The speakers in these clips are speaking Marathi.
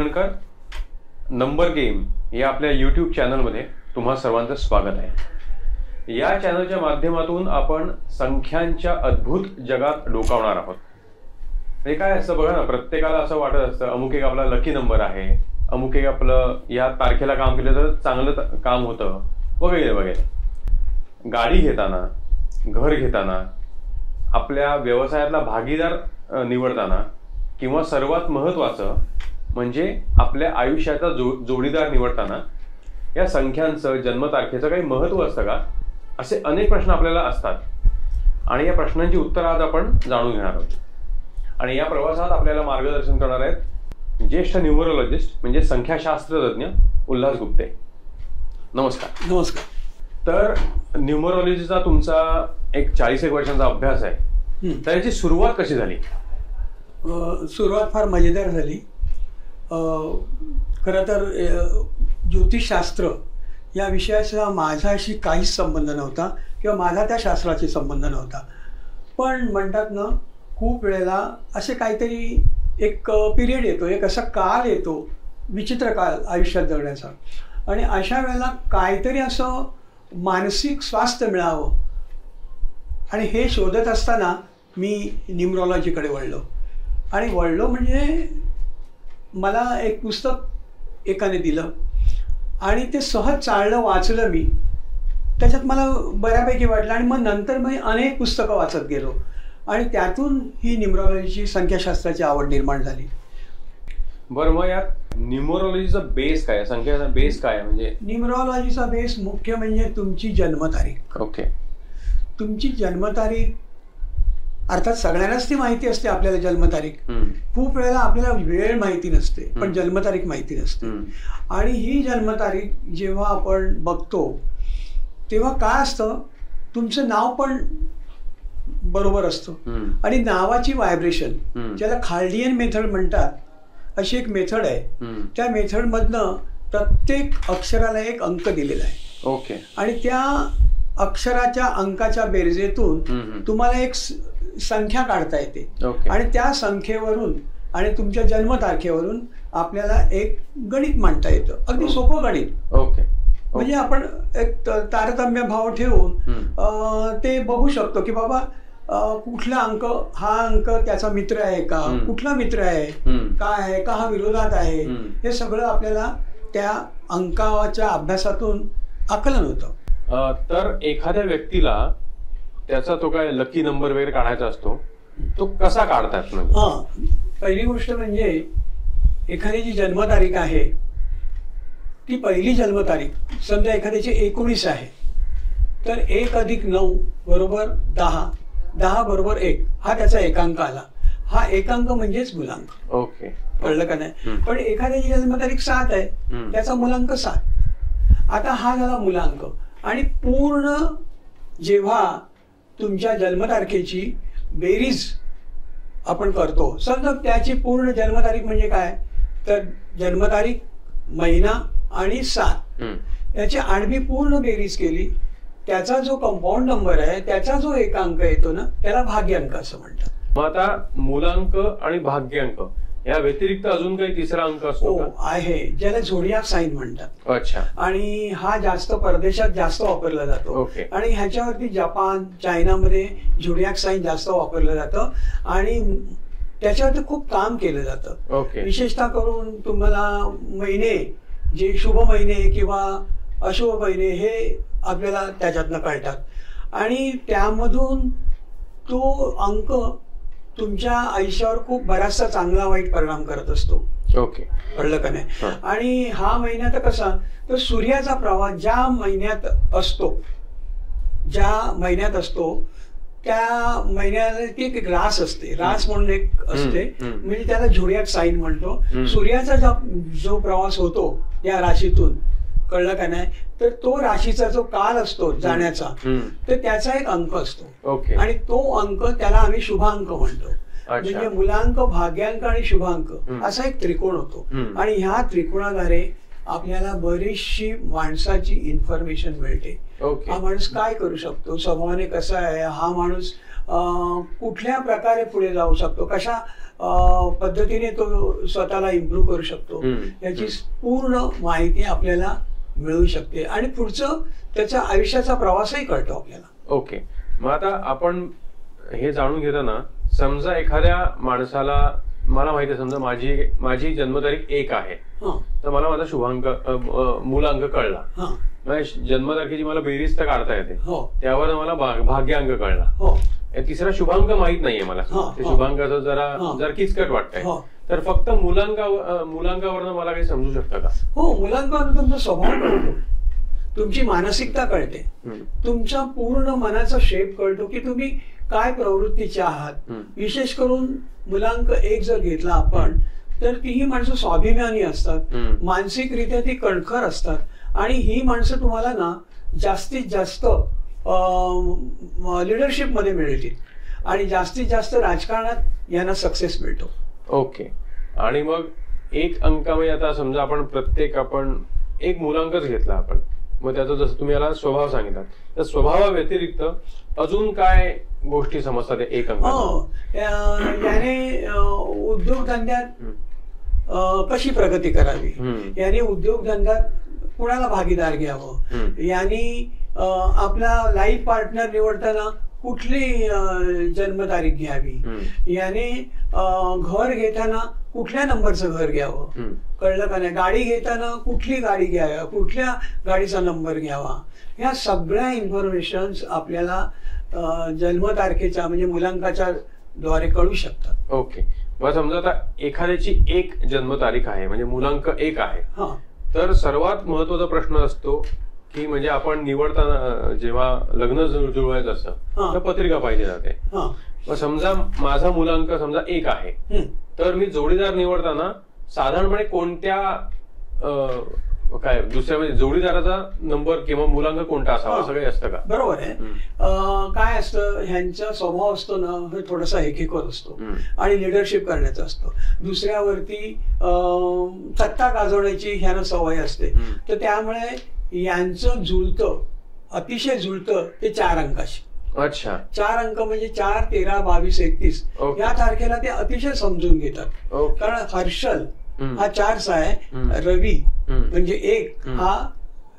कणकर नंबर गेम या आपल्या YouTube चॅनलमध्ये तुम्हा सर्वांचं स्वागत आहे। या चॅनलच्या माध्यमातून आपण संख्यांच्या अद्भुत जगात डोकावणार आहोत। हे काय असतं बघा ना, प्रत्येकाला असं वाटत असतं अमुक एक आपला लकी नंबर आहे, अमुक एक आपलं या तारखेला काम केलं तर चांगलं काम होतं वगैरे वगैरे। गाडी घेताना, घर घेताना, आपल्या व्यवसायातला भागीदार निवडताना किंवा सर्वात महत्त्वाचं म्हणजे आपल्या आयुष्याचा जोडीदार निवडताना या संख्यांचं जन्मतारखेचं काही महत्त्व असतं का, असे अनेक प्रश्न आपल्याला असतात आणि या प्रश्नांची उत्तरं आज आपण जाणून घेणार आहोत। आणि या प्रवासात आपल्याला मार्गदर्शन करणार आहेत ज्येष्ठ न्यूमरोलॉजिस्ट म्हणजे संख्याशास्त्रज्ञ उल्हास गुप्ते। नमस्कार। नमस्कार। तर न्यूमरोलॉजीचा तुमचा एक 40 वर्षांचा अभ्यास आहे, तर याची सुरुवात कशी झाली? सुरुवात फार मजेदार झाली। खरं तर ज्योतिषशास्त्र या विषयाचा माझ्याशी काहीच संबंध नव्हता किंवा माझा त्या शास्त्राशी संबंध नव्हता, पण म्हणतात ना, खूप वेळेला असे काहीतरी एक पिरियड येतो, एक असा काल येतो, विचित्र काळ आयुष्यात जगण्याचा, आणि अशा वेळेला काहीतरी असं मानसिक स्वास्थ्य मिळावं आणि हे शोधत असताना मी न्यूमरोलॉजीकडे वळलो। आणि वळलो म्हणजे मला एक पुस्तक एकाने दिलं आणि ते सहज चाळलं, वाचलं मी, त्याच्यात मला बऱ्यापैकी वाटलं आणि मग नंतर मी अनेक पुस्तकं वाचत गेलो आणि त्यातून ही न्यूमरोलॉजीची संख्याशास्त्राची आवड निर्माण झाली। बरं, मग यात न्यूमरोलॉजीचा बेस काय, संख्याचा बेस काय? म्हणजे न्यूमरोलॉजीचा बेस मुख्य म्हणजे तुमची जन्मतारीख। ओके। तुमची जन्मतारीख अर्थात सगळ्यांनाच ती माहिती असते आपल्याला जन्मतारीख, खूप वेळेला आपल्याला वेळ माहिती नसते पण जन्मतारीख माहिती नसते। आणि ही जन्मतारीख जेव्हा आपण बघतो तेव्हा काय असतं, तुमचं नाव पण बरोबर असतं आणि नावाची व्हायब्रेशन, ज्याला खाल्डियन मेथड म्हणतात, अशी एक मेथड आहे। त्या मेथड मधनं प्रत्येक अक्षराला एक अंक दिलेला आहे। ओके। आणि त्या अक्षराच्या अंकाच्या बेरजेतून तुम्हाला एक संख्या काढता येते आणि त्या संख्येवरून आणि तुमच्या जन्मतारखेवरून आपल्याला एक गणित मांडता येतं, अगदी सोपं गणित। ओके। म्हणजे आपण एक तारतम्य भाव ठेवून ते बघू शकतो की बाबा कुठला अंक, हा अंक त्याचा मित्र आहे का, कुठला मित्र आहे, काय आहे का, हा विरोधात आहे, हे सगळं आपल्याला त्या अंकाच्या अभ्यासातून आकलन होतं। तर एखाद्या व्यक्तीला त्याचा तो काय लकी नंबर वगैरे काढायचा असतो, तो कसा काढतात? पहिली गोष्ट म्हणजे एखाद्याची जन्मतारीख आहे, ती पहिली जन्मतारीख समजा एखाद्याची 19 आहे, तर 1 + 9 = 10, 10 = 1, हा त्याचा एकांक आला। हा एकांक म्हणजेच मुलांक। ओके, कळलं का नाही? पण एखाद्याची जन्मतारीख 7 आहे, त्याचा मुलांक 7। आता हा झाला मुलांक। आणि पूर्ण जेव्हा तुमच्या जन्मतारखेची बेरीज आपण करतो, समजा त्याची पूर्ण जन्मतारीख म्हणजे काय, तर जन्मतारीख, महिना आणि साल याची आडवी पूर्ण बेरीज केली, त्याचा जो कंपाऊंड नंबर आहे, त्याचा जो एकांक येतो ना, त्याला भाग्यांक असं म्हणतात। मग आता मुलांक आणि भाग्यांक या व्यतिरिक्त अजून काही तिसरा अंक असतो का? आहे, ज्याला झोडियाक साइन म्हणतात। अच्छा। आणि हा जास्त परदेशात जास्त वापरला जातो आणि ह्याच्यावरती जपान, चायनामध्ये झोडियाक साइन जास्त वापरलं जातं आणि त्याच्यावरती खूप काम केलं जातं। विशेषतः करून तुम्हाला महिने, जे शुभ महिने किंवा अशुभ महिने, हे आपल्याला त्याच्यातनं कळतात आणि त्यामधून तो अंक तुमच्या आयुष्यावर खूप बराचसा चांगला वाईट परिणाम करत असतो। ओके, कळलं का नाही? आणि हा महिना तर कसा, तर सूर्याचा प्रवाह ज्या महिन्यात असतो, त्या महिन्यात एक रास असते, रास म्हणून एक असते, म्हणजे त्याला झोडियाक साइन म्हणतो। सूर्याचा जो प्रवास होतो या राशीतून, कळलं का नाही, तर तो राशीचा जो काल असतो जाण्याचा, तर त्याचा एक अंक असतो आणि तो अंक त्याला आम्ही शुभांक म्हणतो। म्हणजे मुलांक, भाग्यांक आणि शुभांक असा एक त्रिकोण होतो आणि ह्या त्रिकोणाद्वारे आपल्याला बरीचशी माणसाची इन्फॉर्मेशन मिळते। हा माणूस काय करू शकतो, स्वभावाने कसा आहे, हा माणूस कुठल्या प्रकारे पुढे जाऊ शकतो, कशा पद्धतीने तो स्वतःला इम्प्रूव्ह करू शकतो याची पूर्ण माहिती आपल्याला मिळू शकते आणि पुढचं त्याच्या आयुष्याचा प्रवासही कळतो आपल्याला. ओके, मग आता आपण हे जाणून घेताना समजा एखाद्या माणसाला, मला माहिती आहे, समजा माझी जन्मतारीख 1 आहे, तर मला माझा शुभांक मूलांक कळला, जन्मतारखेची मला बेरीज तर काढता येते, त्यावर मला भाग्यांक कळला, तिसरा शुभांक माहित नाहीये मला, ते शुभांकाचं जरा किचकट वाटतंय, तर फक्त मुलांकावरनं मला काही समजू शकतं का? हो, मुलांकावरून तुमचा स्वभाव कळतो, तुमची मानसिकता कळते, तुमच्या पूर्ण मनाचा शेप कळतो की तुम्ही काय प्रवृत्तीचे आहात. विशेष करून मुलांक 1 जर घेतला आपण तर ती माणसं स्वाभिमानी असतात, मानसिकरित्या ती कणखर असतात आणि ही माणसं तुम्हाला ना जास्तीत जास्त लिडरशिप मध्ये मिळतील आणि जास्तीत जास्त राजकारणात यांना सक्सेस मिळतो. ओके, आणि मग 1 अंकामध्ये आता समजा आपण एक मूलांकच घेतला आपण, मग त्याचा जसं तुम्ही याला स्वभाव सांगितला, तर स्वभावा व्यतिरिक्त अजून काय गोष्टी समजतात 1 अंकात? याने उद्योगधंद्यात कशी प्रगती करावी, याने उद्योगधंद्यात कुणाला भागीदार घ्यावं, यांनी आपला लाईफ पार्टनर निवडताना कुठली जन्मतारीख घ्यावी, याने घर घेताना कुठल्या नंबरचं घर घ्यावं, कळलं का नाही, गाडी घेताना कुठली गाडी घ्यावी, कुठल्या गाडीचा नंबर घ्यावा, ह्या सगळ्या इन्फॉर्मेशन्स आपल्याला जन्मतारखेच्या म्हणजे मुलांकाच्या द्वारे कळू शकतात. ओके, मग समजा आता एखाद्याची 1 जन्मतारीख आहे म्हणजे मूलांक 1 आहे, तर सर्वात महत्वाचा प्रश्न असतो की म्हणजे आपण निवडताना जेव्हा लग्न जुळवायचं असतं तर पत्रिका पाहिजे जाते. मग समजा माझा मूलांक समजा 1 आहे, तर मी जोडीदार निवडताना साधारणपणे कोणत्या काय दुसऱ्या म्हणजे जोडीदाराचा नंबर किंवा मूलांक कोणता असावा असं काही असतं का? बरोबर आहे. काय असतं, ह्यांचा स्वभाव असतो ना, हे थोडासा हेकेखोर असतो आणि लिडरशिप करण्याचा असतो, दुसऱ्यावरती सत्ता गाजवण्याची ह्यांना सवय असते, तर त्यामुळे यांचं जुळतं, अतिशय जुळतं ते 4 अंकाशी. अच्छा, 4 अंक म्हणजे 4, 13, 22, 31 या तारखेला ते अतिशय समजून घेतात. कारण हर्षल हा 4चा आहे, रवी म्हणजे 1 हा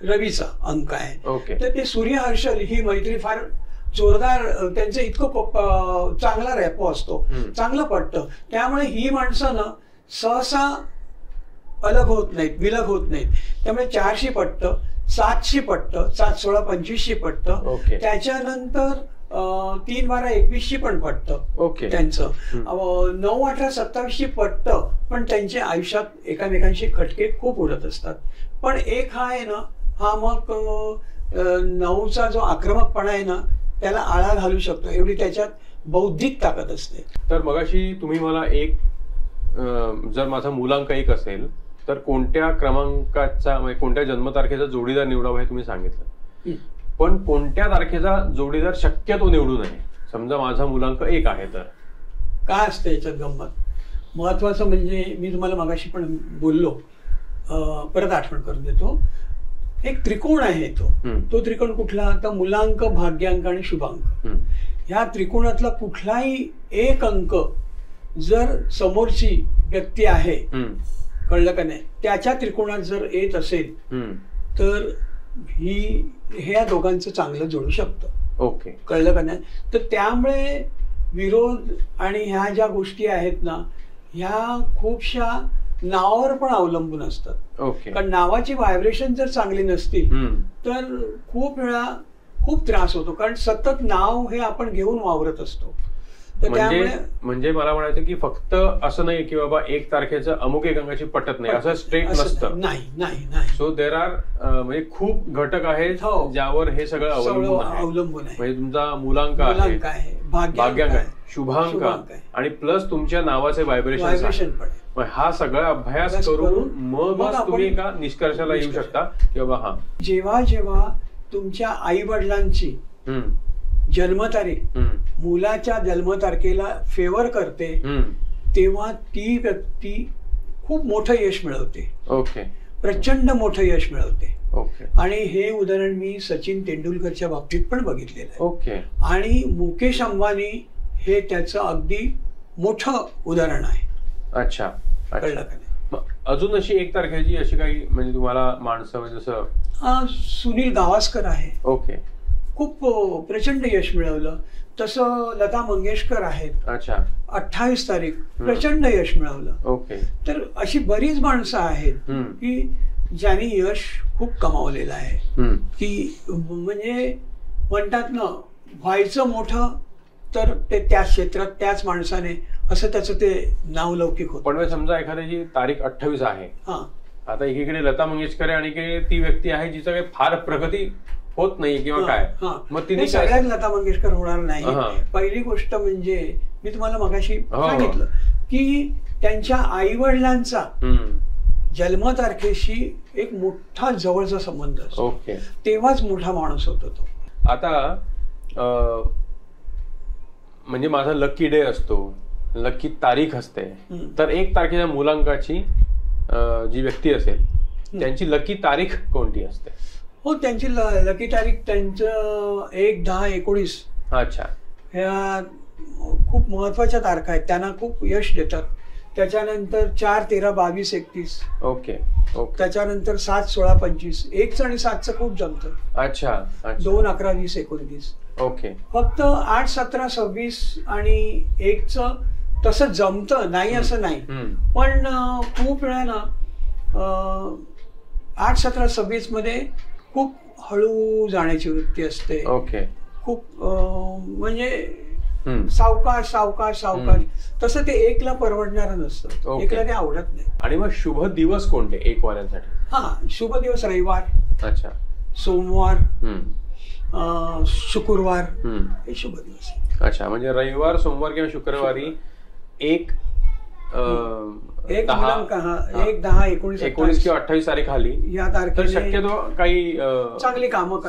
रवीचा अंक आहे, तर ते सूर्य हर्षल ही मैत्री फार जोरदार, त्यांचं इतकं चांगला रॅपो असतो, चांगलं पटतं, त्यामुळे ही माणसं ना सहसा अलग होत नाहीत, विलग होत नाहीत, त्यामुळे 4शी पटतं, 7शी पटतं, 7, 16, 25शी पटतं, त्याच्यानंतर 3, 12, 21शी पण पटतं त्यांचं, 9, 18, 27शी पटतं, पण त्यांच्या आयुष्यात एकामेकांशी खटके खूप उडत असतात. पण 1 हा आहे ना, हा मग 9चा जो आक्रमकपणा आहे ना त्याला आळा घालू शकतो, एवढी त्याच्यात बौद्धिक ताकद असते. तर मगाशी तुम्ही मला जर माझा मूलांक 1 असेल तर कोणत्या क्रमांकाचा म्हणजे कोणत्या जन्मतारखेचा जोडीदार निवडावा हे तुम्ही सांगितलं, पण कोणत्या तारखेचा जोडीदार शक्यतो निवडू नये? समजा माझा मूलांक 1 आहे तर काय असतं याच्यात गंमत? महत्वाचं म्हणजे मी तुम्हाला मगाशी पण बोललो, परत आठवण करून देतो, एक त्रिकोण आहे, तो त्रिकोण कुठला? तर मूलांक, भाग्यांक आणि शुभांक. ह्या त्रिकोणातला कुठलाही 1 अंक जर समोरची व्यक्ती आहे, कळलं का नाही, त्याच्या त्रिकोणात जर येत असेल तर ह्या दोघांचं चांगलं जोडू शकतं. ओके, कळलं का नाही? तर त्यामुळे विरोध आणि ह्या ज्या गोष्टी आहेत ना, ह्या खूपशा नावावर पण अवलंबून असतात. कारण नावाची व्हायब्रेशन जर चांगली नसतील तर खूप वेळा खूप त्रास होतो, कारण सतत नाव हे आपण घेऊन वावरत असतो. म्हणजे मला म्हणायचं की फक्त असं नाही की बाबा 1 तारखेचं अमुक 1 अंकाची पटत नाही असं स्ट्रेट नसतं. नाही. सो देर आर म्हणजे खूप घटक आहेत ज्यावर हे सगळं अवलंबून आहे. म्हणजे तुमचा मूलांक आहे, भाग्यांक आहे, शुभांक आणि प्लस तुमच्या नावाचे व्हायब्रेशन पण, हा सगळा अभ्यास करून मग तुम्ही एका निष्कर्षाला येऊ शकता की बाबा हा जेव्हा जेव्हा तुमच्या आई वडिलांची जन्मतारीख मुलाच्या जन्मतारखेला फेवर करते तेव्हा ती व्यक्ती खूप मोठं यश मिळवते. प्रचंड मोठं यश मिळवते. आणि हे उदाहरण मी सचिन तेंडुलकरच्या बाबतीत पण बघितलेलं आहे. आणि मुकेश अंबानी हे त्याचं अगदी मोठं उदाहरण आहे. अच्छा, कळलं का नाही? अजून अशी एक तारखेची अशी काही म्हणजे तुम्हाला माणसं म्हणजे जसं सुनील गावस्कर आहे, ओके, खूप प्रचंड यश मिळवलं. तसं लता मंगेशकर आहेत, अच्छा, 28 तारीख प्रचंड यश मिळवलं. ओके. तर अशी बरीच माणसं आहेत की ज्यांनी यश खूप कमावलेलं आहे. की म्हणजे म्हणतात ना, व्हायचं मोठं तर ते त्या क्षेत्रात त्याच माणसाने असं त्याचं ते नावलौकिक होतं. पण समजा एखाद्याची तारीख 28 आहे, आता एकीकडे लता मंगेशकर आहे आणि एकीकडे ती व्यक्ती आहे जिचं काही फार प्रगती होत नाही किंवा काय, मग तिने सगळ्यात लता मंगेशकर होणार नाही. पहिली गोष्ट म्हणजे मी तुम्हाला मगाशी सांगितलं की त्यांच्या आई वडिलांचा जन्मतारखेशी एक मोठा जवळचा संबंध असतो. ओके. तेव्हाच मोठा माणूस होतो तो. आता म्हणजे माझा लकी डे असतो, लकी तारीख असते, तर 1 तारखेच्या मुलांकाची जी व्यक्ती असेल त्यांची लकी तारीख कोणती असते? हो, त्यांची लकी तारीख त्यांचं 1-10-19. अच्छा. ह्या खूप महत्वाच्या तारखा आहेत, त्यांना खूप यश देतात. त्याच्यानंतर 4-13-22-31. ओके. त्याच्यानंतर 7-16-25. 1 आणि 7 खूप जमतं. अच्छा. 2-11-20-29. ओके. फक्त 8-17-26 आणि 1चं तसं जमतं नाही असं नाही, पण खूप वेळा ना 8-17-26 मध्ये खूप हळू जाण्याची वृत्ती असते. ओके. खूप म्हणजे सावकाश सावकाश सावकाश. तसं ते 1ला परवडणारं नसतं, 1ला ते आवडत नाही. आणि मग शुभ दिवस कोणते 1 वाल्यांसाठी? शुभ दिवस रविवार, अच्छा, सोमवार, शुक्रवार हे शुभ दिवस. अच्छा, म्हणजे रविवार, सोमवार किंवा शुक्रवारी 1, 10-19 किंवा 28 तारीख आली या तारखेला शक्यतो काही चांगली कामं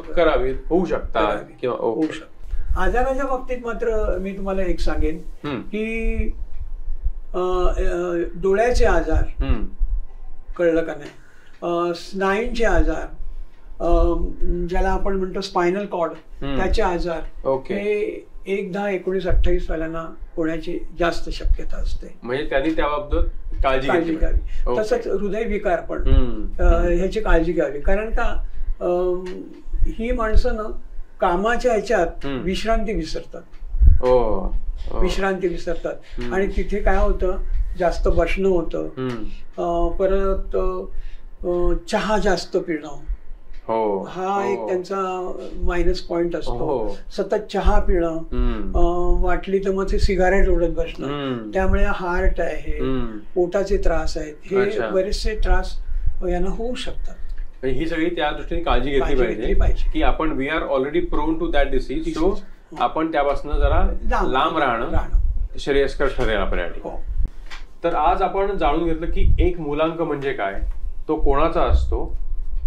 करावीत, होऊ शकतात किंवा होऊ शकतात. आजाराच्या बाबतीत मात्र मी तुम्हाला एक सांगेन की डोळ्याचे आजार, कळलं का नाही, स्नायूंचे आजार, ज्याला आपण म्हणतो स्पायनल कॉर्ड, त्याचे आजार, हे 1-10-19-28 वाल्यांना होण्याची जास्त शक्यता असते. म्हणजे त्यांनी त्याबाबत काळजी घ्यावी. तसंच हृदयविकार पण ह्याची काळजी घ्यावी. कारण का ही माणसं ना कामाच्या ह्याच्यात विश्रांती विसरतात आणि तिथे काय होतं, जास्त बसणं होतं, परत चहा जास्त पिणं, हा एक त्यांचा मायनस पॉइंट असतो. सतत चहा पिणं, वाटली तर मग ते सिगारेट ओढत बसणं, त्यामुळे हार्ट आहे, पोटाचे त्रास आहेत, हे बरेचसे त्रास यांना होऊ शकतात. ही सगळी त्या दृष्टीने काळजी घेतली पाहिजे की आपण we are already prone to that disease, so आपण त्यापासून जरा लांब राहणं श्रेयस्कर ठरेल आपल्यासाठी. तर आज आपण जाणून घेतलं की एक मूलांक म्हणजे काय, तो कोणाचा असतो,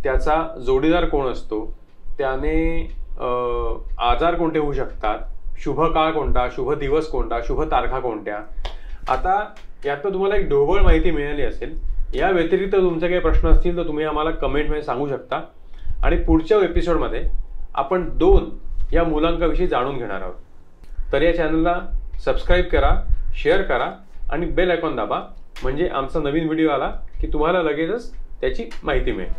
त्याचा जोडीदार कोण असतो, त्याने आजार कोणते होऊ शकतात, शुभ काळ कोणता, शुभ दिवस कोणता, शुभ तारखा कोणत्या. आता यात तुम्हाला एक ढोबळ माहिती मिळाली असेल. या व्यतिरिक्त तुमचे काही प्रश्न असतील तर तुम्ही आम्हाला कमेंटमध्ये सांगू शकता आणि पुढच्या एपिसोडमध्ये आपण 2 या मूलांकाविषयी जाणून घेणार आहोत. तर या चॅनलला सबस्क्राईब करा, शेअर करा आणि बेल आयकॉन दाबा, म्हणजे आमचा नवीन व्हिडिओ आला की तुम्हाला लगेचच त्याची माहिती मिळेल.